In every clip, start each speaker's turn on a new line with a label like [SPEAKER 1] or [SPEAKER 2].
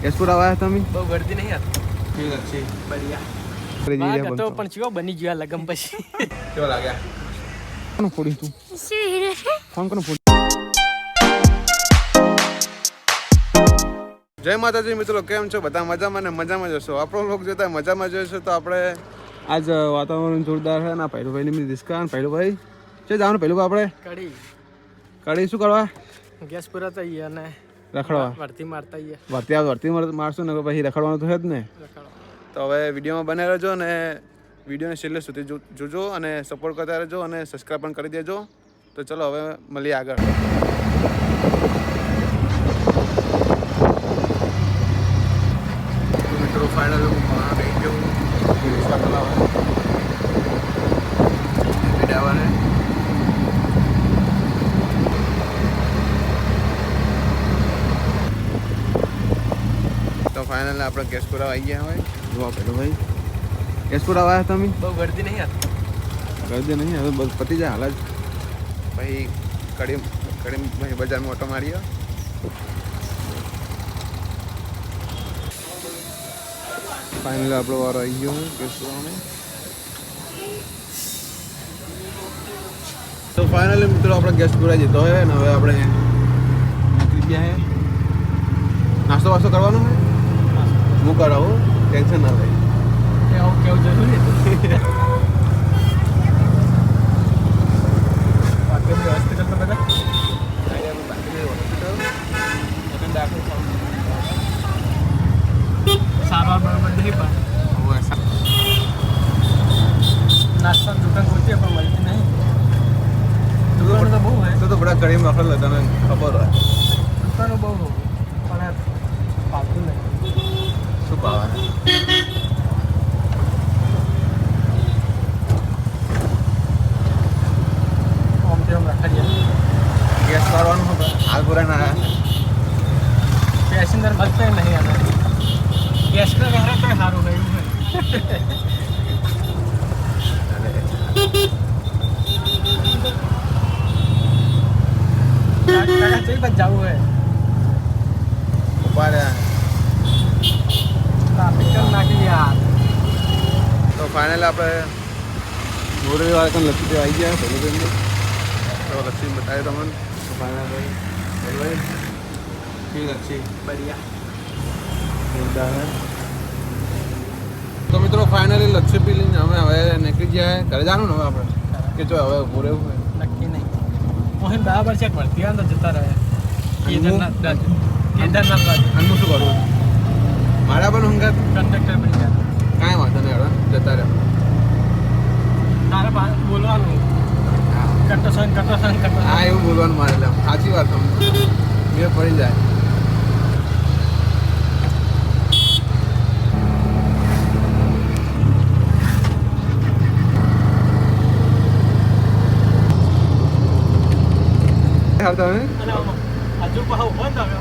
[SPEAKER 1] કેસપુર આવ્યા તમે?
[SPEAKER 2] બહુ ગળદી નહીં હતી.
[SPEAKER 1] ઠીક છે.
[SPEAKER 2] બઢિયા વાઘ હતો પણ ચિયો બની ગયો લગમ પછી.
[SPEAKER 1] કેવો લાગ્યા? કોણ ફોડી તું? ફોન કોણ ફોડી? જય માતાજી મિત્રો, કેમ છો બધા? મજામાં ને મજામાં જશો. આપણો લોક જોતા મજામાં જોઈશું. તો આપણે આજ વાતાવરણ જોરદાર છે ને. પહેલુભાઈની મેં ડિસ્કાઉન્ટ. પહેલુભાઈ છે જવાનું. પહેલુભાઈ આપણે કડી શું કરવા?
[SPEAKER 2] ગેસ પૂરા થઈ અને
[SPEAKER 1] રખડવા
[SPEAKER 2] વર્તી મારતા
[SPEAKER 1] વર્તી મારશું ને પછી રખડવાનું તો છે જ ને. તો હવે વિડીયોમાં બને રહેજો અને વિડીયોને છેલ્લે સુધી જોજો અને સપોર્ટ કરતા રહેજો અને સબસ્ક્રાઈબ પણ કરી દેજો. તો ચલો હવે મળીએ આગળ. મિત્રો ફાઇનલ રહી ગયું વિડાવાને. તો ફાઇનલ આપણે કેસપુરા આવી ગયા હોય. જોવા પેલો ભાઈ કેસપુરા આવ્યા તમે?
[SPEAKER 2] બહુ ગળદી નહીં હતી.
[SPEAKER 1] ગળદી નહીં, હવે બસ પતી જાય હાલ જ. પછી કડી પછી બજારમાં ઓટો મારીએ. ફાઇનલી આપણો વારો આવી ગયો કેસપુરાનો. તો ફાઇનલી મિત્રો આપણે કેસપુરા જતો હોય ને હવે આપણે નીકળી ગયા હે. નાસ્તો વાસ્તો કરવાનો હોય હું કરાવું, ટેન્શન ના થાય.
[SPEAKER 2] કેવું જરૂરી હોસ્પિટલ તો બધા સારવાર બરાબર નહીં પણ નાસ્તાની દુકાન ગોતીએ પણ મળતી નહીં. દુકાનો તો બહુ હોય.
[SPEAKER 1] તો બધા કડીમાં રખડેલા તને ખબર હોય.
[SPEAKER 2] દુકાનો બહુ હોય પણ પાકું નહીં.
[SPEAKER 1] શું પાવા? ગેસ કરવાનું হবে આગ પૂરા ના
[SPEAKER 2] પેસેન્જર મળતા નહીં અને ગેસ તો રહે તો સારું નહીં જવું હોય
[SPEAKER 1] ઉભા
[SPEAKER 2] ટ્રાફિક નાખી યાર.
[SPEAKER 1] તો ફાઇનલ આપણે મોરબી વાળા પણ લખી દેવા આવી ગયા પહેલું. તો લક્ષ્મી બતાવ્યો તમને. તો ફાઇનલ ભાઈ ઠીક લક્ષ્મી
[SPEAKER 2] બઢિયા.
[SPEAKER 1] તો મિત્રો ફાઇનલી લક્ષ્મી પી લઈને અમે હવે નીકળી ગયા. ઘરે જવાનું ને હવે આપણે કે જો હવે ઉભું રહેવું હોય
[SPEAKER 2] નક્કી નહીં. મોહન બરાબર છે ભરતી અંદર જતા રહ્યા કેદારનાથ બાજુ.
[SPEAKER 1] આનું શું કરવું? મારા પણ હંગાત
[SPEAKER 2] કંડક્ટર બની ગયા.
[SPEAKER 1] કાંઈ વાંધો નહીં હવે જતા રહે.
[SPEAKER 2] તારે બોલવાનું કટોસન.
[SPEAKER 1] હા એવું બોલવાનું મારે. એટલે સાચી વાત તમને મેં પડી જાય. આવતા હવે
[SPEAKER 2] હજુ પાછું બંધ આવે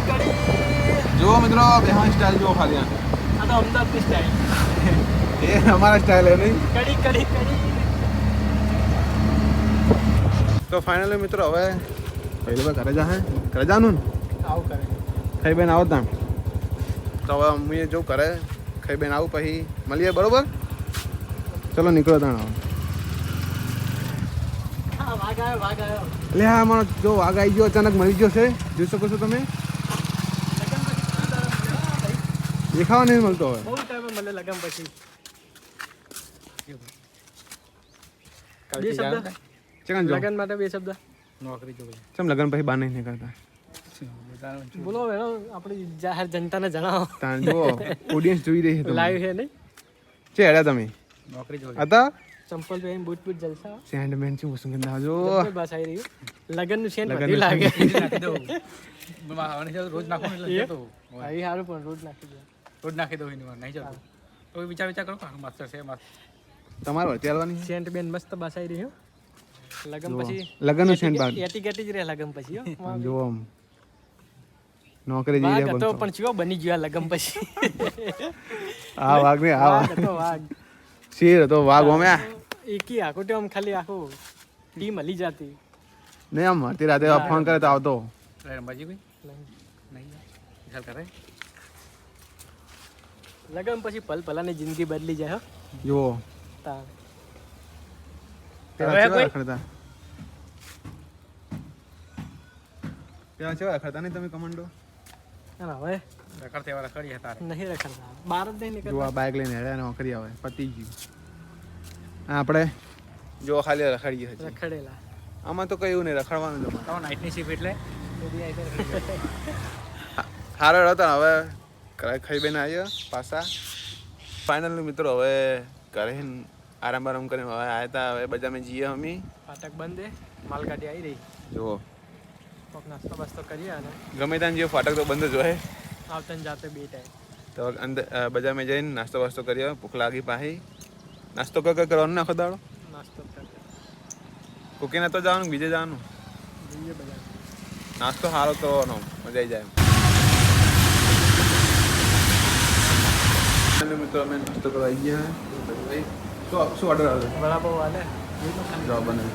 [SPEAKER 2] કરી
[SPEAKER 1] જુઓ મિત્રો બેહાન સ્ટાઇલ જુઓ ખાલી.
[SPEAKER 2] આ તો અમદાવાદની સ્ટાઇલ.
[SPEAKER 1] એ અમારા સ્ટાઇલ હે નહીં.
[SPEAKER 2] કરી
[SPEAKER 1] તો ફાઇનલી મિત્રો હવે પહેલું ઘરે જા ઘરે જવાનું ને
[SPEAKER 2] આવું કરે
[SPEAKER 1] ખાઈ બેન આવો ત્યાં. તો હવે હું જો ઘરે ખાઈ બેન આવું પછી મળીએ. બરોબર ચલો નીકળો ત્યાં. હવે
[SPEAKER 2] વાઘ આવ્યો.
[SPEAKER 1] એટલે હા અમારો જો વાઘ આવી ગયો અચાનક મળી ગયો છે. જોઈ શકો છો તમે. દેખાવા નહીં મળતો હવે.
[SPEAKER 2] બહુ ટાઈમે મળે લગન પછી. બે શબ્દ
[SPEAKER 1] ચકન જો
[SPEAKER 2] લગન માટે બે શબ્દ. નોકરી જોઈ
[SPEAKER 1] ચમ લગન પછી બહાર નહીં નીકળતા.
[SPEAKER 2] બોલો વેણો આપણી જાહેર જનતાને જણાવો.
[SPEAKER 1] ત્યાં જુઓ ઓડિયન્સ જોઈ રહી છે.
[SPEAKER 2] લાઈવ છે નહીં
[SPEAKER 1] છે હેડા તમે
[SPEAKER 2] નોકરી જોઈ
[SPEAKER 1] હતા
[SPEAKER 2] ચંપલ પહેરીને બૂટ જલસા.
[SPEAKER 1] સેન્ડમેન છે મુસંગન આવજો.
[SPEAKER 2] બસ આવી રહ્યું લગનનું સેન્ટ
[SPEAKER 1] લગનનું
[SPEAKER 2] વધી લાગે.
[SPEAKER 1] નાખી
[SPEAKER 2] દઉં રોજ નાખો એટલે અહીં સારું પણ રોજ નાખી દઉં. રોજ નાખી દઉં નહીં જતું તો વિચાર કરો માસ્ટર છે
[SPEAKER 1] તમારે વર્તી આવવાની છે.
[SPEAKER 2] સેન્ટ બેન મસ્ત બસાઈ રહ્યું. લગન પછી
[SPEAKER 1] લગનનું સેન્ટ બાદ
[SPEAKER 2] એટીકેટી જ રહે લગન પછી
[SPEAKER 1] જો આમ નોકરી જઈ રહ્યા
[SPEAKER 2] તો પણ ચિયો બની ગયો લગન પછી.
[SPEAKER 1] આ વાઘ ને આ
[SPEAKER 2] વાઘ
[SPEAKER 1] શેર હતો વાઘ ઓમ્યા
[SPEAKER 2] એકી આખો આમ ખાલી આખું ટીમ હલી જાતી.
[SPEAKER 1] નહીં આમ અડધી રાતે ફોન કરે તો આવતો.
[SPEAKER 2] રંબાજી ભાઈ નહીં વિશાલ કરે
[SPEAKER 3] લગન પછી પલ પલાની જિંદગી બદલી જાય હો.
[SPEAKER 1] જુઓ
[SPEAKER 3] તા
[SPEAKER 1] પેલા કેવા રખડતા નહીં તમે કમાન્ડો?
[SPEAKER 3] ના હવે
[SPEAKER 2] રખડતે એવા રખડી હતા
[SPEAKER 3] નહીં રખડતા, બહાર જ નહીં
[SPEAKER 1] જો
[SPEAKER 3] નીકળતા.
[SPEAKER 1] આ બાઇક લઈને હેડ્યા ને કરી આવે પતી ગયું. આપણે જો ખાલી રખડીએ છીએ.
[SPEAKER 3] રખડેલા
[SPEAKER 1] આમાં તો કઈ એવું નહીં, રખડવાનું જ અમારે.
[SPEAKER 2] તો નાઇટની શિફ્ટ એટલે
[SPEAKER 1] સારો હતો. હવે ઘરે ખાઈ બેન આવ્યો પાછા ફાઇનલી મિત્રો. હવે ઘરે આરામ બારામ કરીને હવે આવ્યા હતા. હવે બજારમાં જઈએ અમે.
[SPEAKER 3] ફાટક બંધ છે, માલગાડી આવી રહી.
[SPEAKER 1] જુઓ
[SPEAKER 3] કોક નાસ્તો બાસ્તો કરીએ અને
[SPEAKER 1] ગમે ત્યાં જે ફાટક તો બંધ જ હોય.
[SPEAKER 3] આવતા ને જાતે બે ટાઈમ
[SPEAKER 1] તો અંદર બજારમાં જઈને નાસ્તો વાસ્તો કર્યો. ભૂખ લાગી પાછી. નાસ્તો કઈ કરવાનું નાખો દાડો?
[SPEAKER 3] નાસ્તો કરીએ
[SPEAKER 1] કુકીને તો જવાનું, બીજે જવાનું.
[SPEAKER 3] જોઈએ બધા.
[SPEAKER 1] નાસ્તો સારો કરવાનો, મજા આવી જાય. મિત્રો અમે નાસ્તો કરવા આવી ગયા. શું ઓર્ડર આવે?
[SPEAKER 3] વડાપાવ વાલે
[SPEAKER 1] જવાબ બને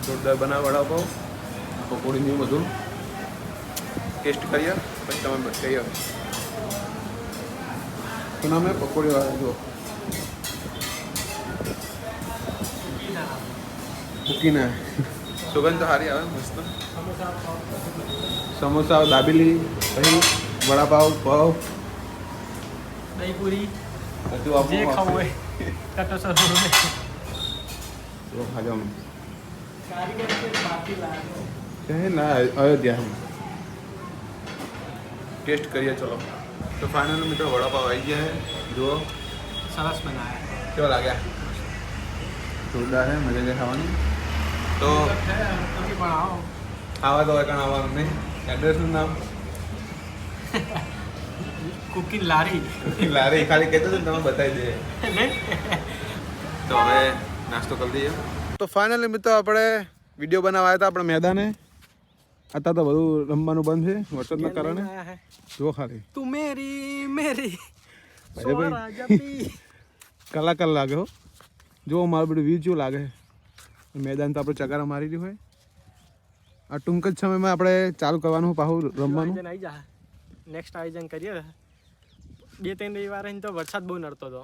[SPEAKER 1] જોરદાર બનાવ વડાપાવ, પકોડી ને બધું ટેસ્ટ કરીએ પછી તમે કહીએ. શું નામ હે પકોડી વાળા? જો મૂકીને સુગંધ તો સારી આવે મસ્ત. સમોસા, દાબેલી, પછી વડાપાવ, પાવ,
[SPEAKER 3] દહીં પૂરી
[SPEAKER 1] બધું આપણું
[SPEAKER 3] જે ખાવું હોય કટોસર
[SPEAKER 1] જો ખાજો અમે.
[SPEAKER 3] કારીગર છે બાકી લાગે
[SPEAKER 1] છે ના અયોધ્યા ટેસ્ટ કરીએ. ચલો તો ફાઇનલ મિત્રો વડાપાવ આવી ગયા છે. જુઓ
[SPEAKER 3] સરસ બનાયા.
[SPEAKER 1] કેવા લાગ્યા? જોરદાર છે, મજા આવે ખાવાની. તો
[SPEAKER 3] તમે પણ આવો.
[SPEAKER 1] આવા તો એકણ આવવાનું નહીં. એડ્રેસનું નામ
[SPEAKER 3] કુકિંગ લારી
[SPEAKER 1] લારી ખાલી કહેતો હતો ને તમે બતાવી દે. તો હવે નાસ્તો કરી દઈએ. તો ફાઇનલી મિત્રો આપણે વિડીયો બનાવવા આવ્યા હતા આપણે મેદાને. અત્યારે તો બધું રમવાનું બંધ છે વરસાદના કારણે. જુઓ ખાલી
[SPEAKER 3] તું મેરી મેરી
[SPEAKER 1] ભાઈ ભાઈ કલાકાર લાગે હો. જુઓ મારું બધું વ્યૂ જેવું લાગે. મેદાન તો આપણે ચગારા મારી રહ્યું હોય. આ ટૂંક જ સમયમાં આપણે ચાલુ કરવાનું પાછું રમવાનું.
[SPEAKER 3] આવી જા નેક્સ્ટ આયોજન કરીએ. 2-3 રવિવારે તો વરસાદ બહુ નડતો હતો.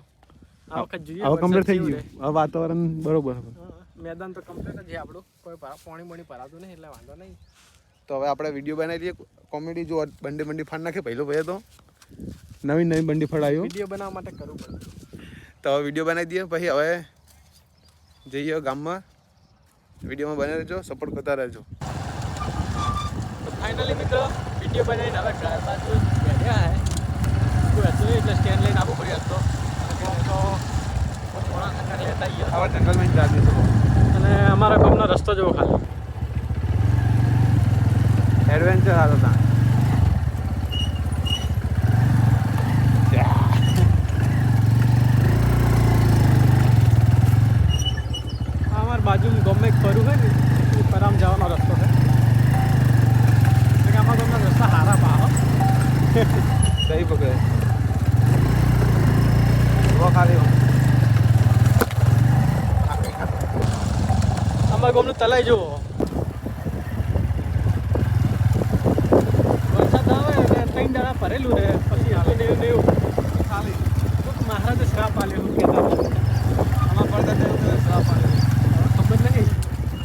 [SPEAKER 3] આ વખત જોઈએ
[SPEAKER 1] હવે કમ્પ્લીટ થઈ
[SPEAKER 3] વરસાદ
[SPEAKER 1] ગયું. હવે વાતાવરણ બરોબર.
[SPEAKER 3] કેવું રહે. મેદાન તો કમ્પ્લીટ જ છે આપણું, કોઈ પાણી બોણી ભરાતું નહીં એટલે વાંધો નહીં.
[SPEAKER 1] તો હવે આપણે વિડીયો બનાવી દઈએ. કોમેડી જો બંડી ફાડ નાખે પહેલો ભાઈ તો નવી બંડી ફાડાયો.
[SPEAKER 3] વિડીયો બનાવવા માટે કરવું પડે.
[SPEAKER 1] તો હવે વિડીયો બનાવી દઈએ. પછી હવે જઈએ ગામમાં. વિડીયોમાં બને રહેજો, સપોર્ટ કરતા રહેજો.
[SPEAKER 3] તો ફાઇનલી મિત્રો વિડીયો બનાવીને હવે ઘર બાજુ બેઠ્યા હે. કોઈ હતું એટલે સ્ટેન્ડ લઈને આવવું પડ્યું હતો. તો થોડા ખતર લેતા આવીએ.
[SPEAKER 1] આવા જંગલમાં જ જાતી શકો.
[SPEAKER 3] અને અમારા ગામનો રસ્તો જેવો ખાલી
[SPEAKER 1] એડવેન્ચર હાલ હતા.
[SPEAKER 3] અમારા બાજુમાં ગમે એક ફરું હોય ને એ પરામ જવાનો રસ્તો છે. એટલે કે અમારા ગામના રસ્તા સારા પાહો.
[SPEAKER 1] સહી પકડે. ખાલી
[SPEAKER 3] અમારા ગામનું તલાઈ જુઓ. વરસાદ આવે એટલે 3 દાડા ભરેલું રહે પછી એવું ને એવું
[SPEAKER 1] ખાલી
[SPEAKER 3] મહારાજે શ્રાપ આલ્યો એવું કહેતા હતા.
[SPEAKER 1] આમાં પડતા જાય શ્રાપ આવે.
[SPEAKER 3] ખબર નહીં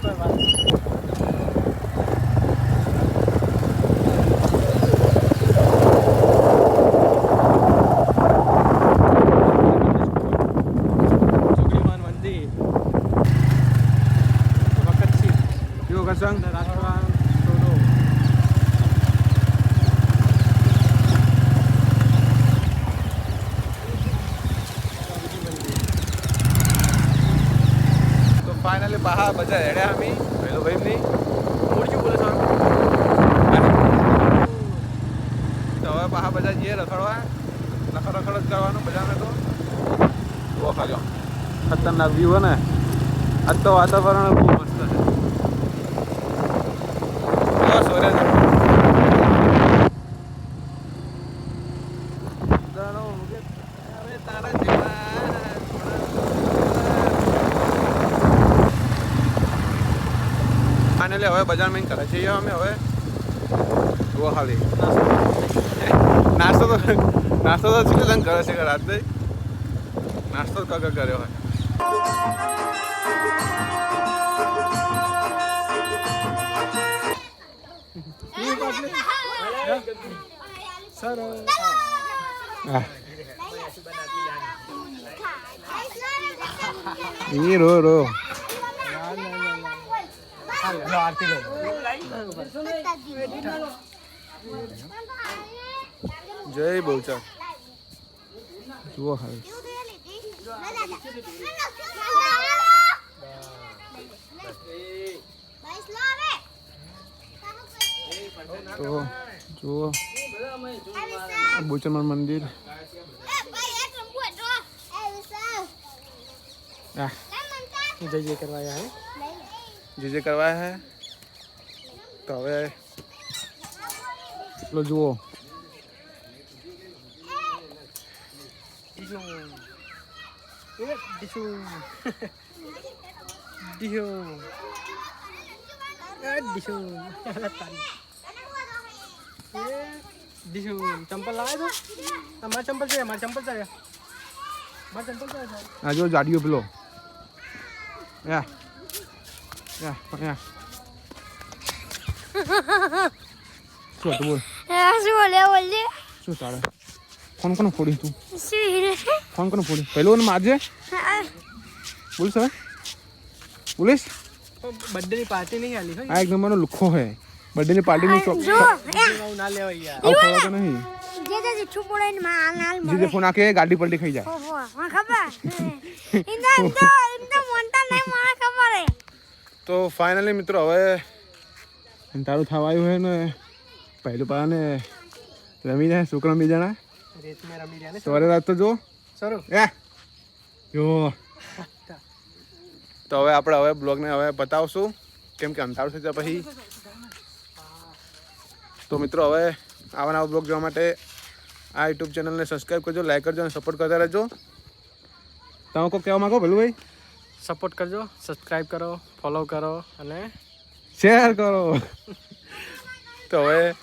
[SPEAKER 3] કોઈ વાત નહીં. ચોકડીમાન મંદિર વખતસિંહ
[SPEAKER 1] કેવો કસંગ?
[SPEAKER 3] રાજપુરાણ ટોલો.
[SPEAKER 1] તો ફાઇનલી બહાર બધા હેડ્યા અમે પહેલો ભાઈની.
[SPEAKER 3] મૂળજી બોલે છે
[SPEAKER 1] તો હવે બહાર બધા જઈએ રખડવા. રખડ જ કરવાનું બધાને. તો જુઓ ખાજો ખતરનાક વ્યૂ ને. આજ તો વાતાવરણ બહુ મસ્ત છે. સૂર્ય તારા જેવા ફાઇનલી હવે બજારમાં કરે છીએ અમે હવે જુઓ ખાલી નાસ્તો તો શ્રીલંકા કરે છે કે રાત્રે નાસ્તો તો કગર કર્યો હોય ये रो रो जय बहुचर જુઓ હવે તો જુઓ બુચરમાન મંદિર
[SPEAKER 3] जय करवाया है
[SPEAKER 1] જે કરવાયા હે તો હવે લો જુઓ
[SPEAKER 3] चंपल लाए तो हमारा चंपल चाहिए हमारा चंपल चाहिए
[SPEAKER 1] આ જો જાડીઓ પેલો યા યા શું હતું બોલ શું તારે કોણ ફોડી તું કોણ ફોડી પહેલો ને મારજે બોલ સર બોલીશ
[SPEAKER 3] बर्थडे की पार्टी नहीं आली
[SPEAKER 1] આ એક નંબરનો લુખ્ખો હે બર્થડે ની પાર્ટી ની ચોક
[SPEAKER 3] ना ले यार
[SPEAKER 1] આવ ખોવા તો નહીં જે ફોન આકે ગાડી પલટી ખાઈ જાય તો ફાઇનલી મિત્રો હવે તારું થવા આવ્યું હે ને પહેલું પાને રમી જાય છોકરા બી જણા
[SPEAKER 3] रेत में रमी जाने
[SPEAKER 1] સવારે રાત તો જો
[SPEAKER 3] सरो
[SPEAKER 1] જો તો હવે આપણે હવે બ્લોગને હવે બતાવશું કેમ કે અંધારું થઈ જાય પછી તો મિત્રો હવે આવા નવા બ્લોગ જોવા માટે આ યુટ્યુબ ચેનલને સબસ્ક્રાઈબ કરજો લાઈક કરજો અને સપોર્ટ કરતા રહેજો તમે કોઈ કહેવા માંગો ભલું ભાઈ
[SPEAKER 3] सपोर्ट करजो सब्सक्राइब करो फॉलो करो અને
[SPEAKER 1] શેર કરો તો હવે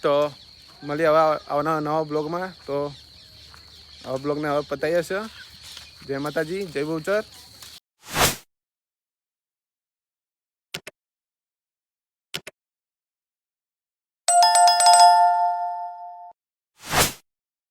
[SPEAKER 1] તો મળીએ હવે આવના નવા બ્લોગમાં તો આવા બ્લોગને હવે પતાવીએ છીએ જય માતાજી જય બહુચર